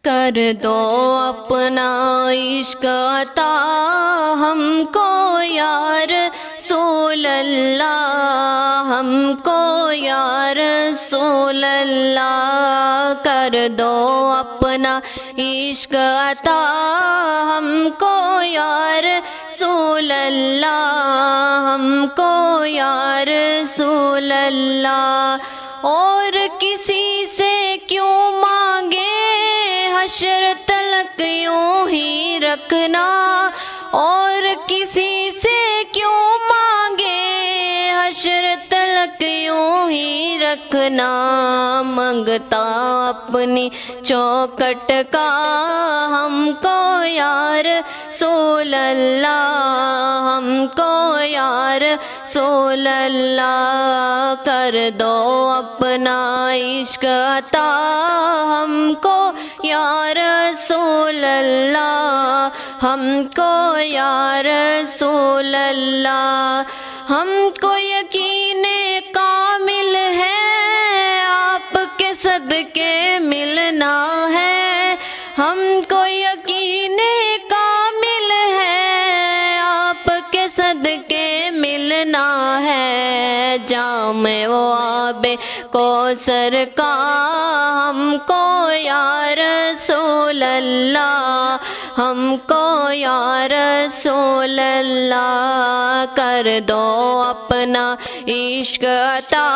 کر دو اپنا عشق عطا ہم کو یا رسول اللہ، ہم کو یا رسول اللہ، کر دو اپنا عشق عطا ہم کو یا رسول اللہ، ہم کو یا رسول اللہ۔ اور کسی سے کیوں مانگے حشر تلک یوں ہی رکھنا، اور کسی سے کیوں مانگے حشر تلک یوں ہی رکھنا، منگتا اپنی چوکھٹ کا ہم کو یا رسول اللہ، ہم کو یا رسول اللہ، کر دو اپنا عشق عطا ہم کو یا رسول اللہ، ہم کو یا رسول اللہ۔ ہم کو یقین کامل ہے آپ کے صدقے ملنا ہے، ہم کو یقین کامل ہے آپ کے صدقے ملنا ہے، جام و آب کوثر کا ہم کو یا رسول اللہ، ہم کو یا رسول اللہ، کر دو اپنا عشق عطا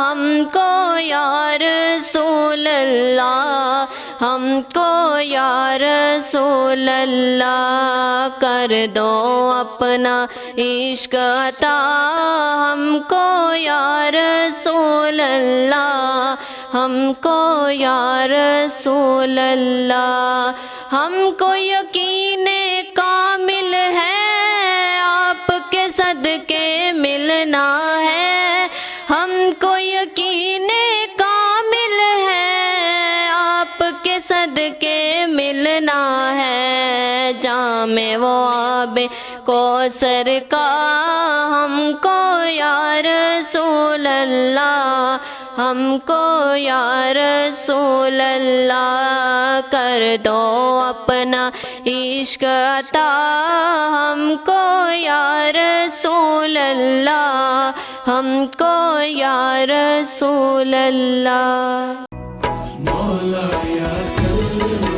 ہم کو یا رسول اللہ، ہم کو یا رسول اللہ، کر دو اپنا عشق عطا ہم کو یا رسول اللہ، ہم کو یا رسول اللہ۔ ہم کو یقین کامل ہے آپ کے صدقے ملنا ہے، ہم کو یقین کامل ہے آپ کے صدقے ملنا ہے، جام و آب کوثر کا ہم کو یا رسول اللہ، ہم کو یا رسول اللہ، کر دو اپنا عشق عطا ہم کو یا رسول اللہ، ہم کو یا رسول اللہ۔ مولا یا صلی